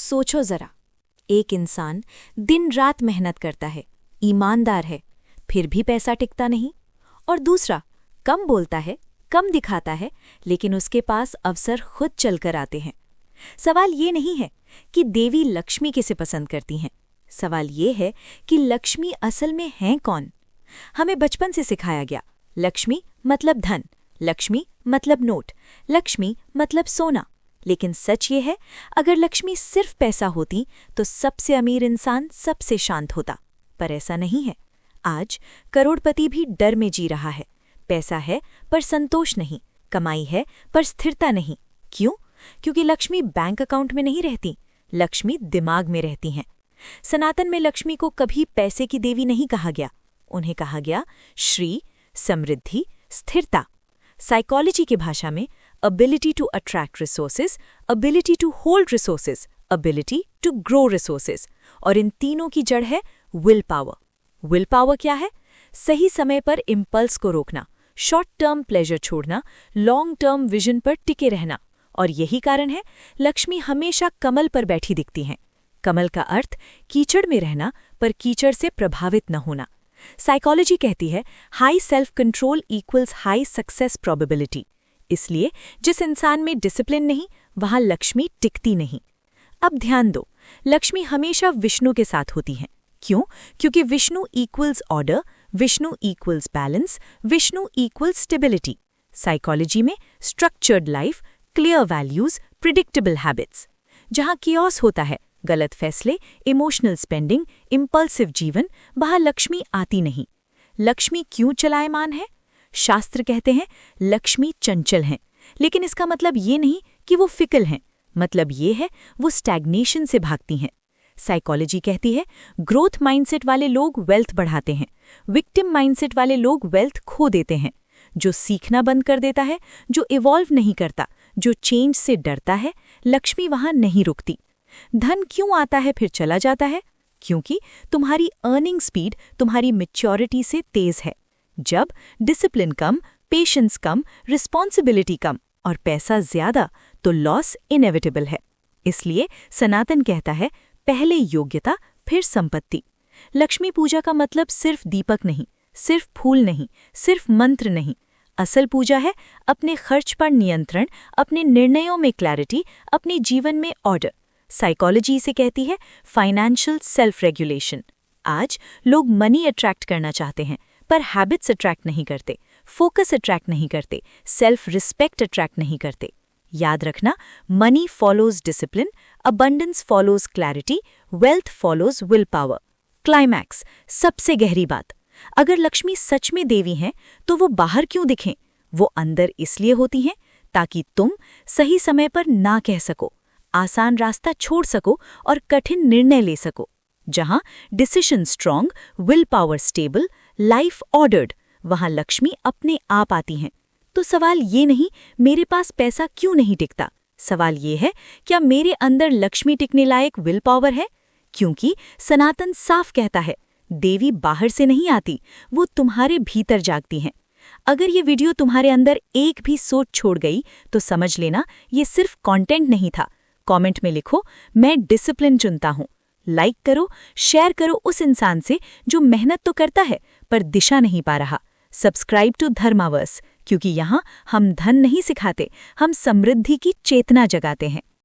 सोचो जरा, एक इंसान दिन रात मेहनत करता है, ईमानदार है, फिर भी पैसा टिकता नहीं। और दूसरा कम बोलता है, कम दिखाता है, लेकिन उसके पास अवसर खुद चलकर आते हैं। सवाल ये नहीं है कि देवी लक्ष्मी किसे पसंद करती हैं, सवाल ये है कि लक्ष्मी असल में हैं कौन। हमें बचपन से सिखाया गया, लक्ष्मी मतलब धन, लक्ष्मी मतलब नोट, लक्ष्मी मतलब सोना। लेकिन सच ये है, अगर लक्ष्मी सिर्फ पैसा होती तो सबसे अमीर इंसान सबसे शांत होता। पर ऐसा नहीं है। आज करोड़पति भी डर में जी रहा है। पैसा है पर संतोष नहीं, कमाई है पर स्थिरता नहीं। क्यों? क्योंकि लक्ष्मी बैंक अकाउंट में नहीं रहती, लक्ष्मी दिमाग में रहती हैं। सनातन में लक्ष्मी को कभी पैसे की देवी नहीं कहा गया, उन्हें कहा गया श्री, समृद्धि, स्थिरता। साइकोलॉजी की भाषा में ability to attract resources, ability to hold resources, ability to grow resources, और इन तीनों की जड़ है विल पावर। विल पावर क्या है? सही समय पर इम्पल्स को रोकना, शॉर्ट टर्म प्लेजर छोड़ना, लॉन्ग टर्म विजन पर टिके रहना। और यही कारण है लक्ष्मी हमेशा कमल पर बैठी दिखती हैं। कमल का अर्थ कीचड़ में रहना, पर कीचड़ से प्रभावित न होना। साइकोलॉजी कहती है high self control equals high success probability. इसलिए जिस इंसान में डिसिप्लिन नहीं, वहां लक्ष्मी टिकती नहीं। अब ध्यान दो, लक्ष्मी हमेशा विष्णु के साथ होती हैं। क्यों? क्योंकि Vishnu equals order, Vishnu equals balance, Vishnu equals stability. Psychology में structured life, clear values, predictable habits. जहां कियोस होता है, गलत फैसले, इमोशनल स्पेंडिंग, इम्पल्सिव जीवन, वहां लक्ष्मी आती नहीं। लक्ष्मी क्यों चलायमान है? शास्त्र कहते हैं लक्ष्मी चंचल हैं, लेकिन इसका मतलब ये नहीं कि वो फिकल हैं। मतलब ये है वो स्टैग्नेशन से भागती हैं। साइकोलॉजी कहती है ग्रोथ माइंडसेट वाले लोग वेल्थ बढ़ाते हैं, विक्टिम माइंडसेट वाले लोग वेल्थ खो देते हैं। जो सीखना बंद कर देता है, जो इवॉल्व नहीं करता, जो चेंज से डरता है, लक्ष्मी वहां नहीं रुकती। धन क्यों आता है फिर चला जाता है? क्योंकि तुम्हारी अर्निंग स्पीड तुम्हारी मैच्योरिटी से तेज है। जब डिसिप्लिन कम, पेशेंस कम, रिस्पॉन्सिबिलिटी कम और पैसा ज्यादा, तो लॉस इनएविटेबल है। इसलिए सनातन कहता है पहले योग्यता फिर संपत्ति। लक्ष्मी पूजा का मतलब सिर्फ दीपक नहीं, सिर्फ फूल नहीं, सिर्फ मंत्र नहीं। असल पूजा है अपने खर्च पर नियंत्रण, अपने निर्णयों में क्लैरिटी, अपने जीवन में ऑर्डर। साइकोलॉजी से कहती है फाइनेंशियल सेल्फ रेगुलेशन। आज लोग मनी अट्रैक्ट करना चाहते हैं, पर हैबिट्स अट्रैक्ट नहीं करते, फोकस अट्रैक्ट नहीं करते, सेल्फ रिस्पेक्ट अट्रैक्ट नहीं करते। याद रखना, money follows discipline, abundance follows clarity, wealth follows will power. Climax, सबसे गहरी बात, अगर लक्ष्मी सच में देवी हैं तो वो बाहर क्यों दिखें? वो अंदर इसलिए होती हैं ताकि तुम सही समय पर ना कह सको, आसान रास्ता छोड़ सको और कठिन निर्णय ले सको। जहां decision strong, will power stable, life ordered, वहां लक्ष्मी अपने आप आती हैं। तो सवाल ये नहीं मेरे पास पैसा क्यों नहीं टिकता, सवाल ये है क्या मेरे अंदर लक्ष्मी टिकने लायक विल पावर है? क्योंकि सनातन साफ कहता है देवी बाहर से नहीं आती, वो तुम्हारे भीतर जागती हैं। अगर ये वीडियो तुम्हारे अंदर एक भी सोच छोड़ गई तो समझ लेना ये सिर्फ कंटेंट नहीं था। कमेंट में लिखो मैं डिसिप्लिन चुनता हूं। लाइक करो, शेयर करो उस इंसान से जो मेहनत तो करता है पर दिशा नहीं पा रहा। सब्सक्राइब टू धर्मावर्स, क्योंकि यहाँ हम धन नहीं सिखाते, हम समृद्धि की चेतना जगाते हैं।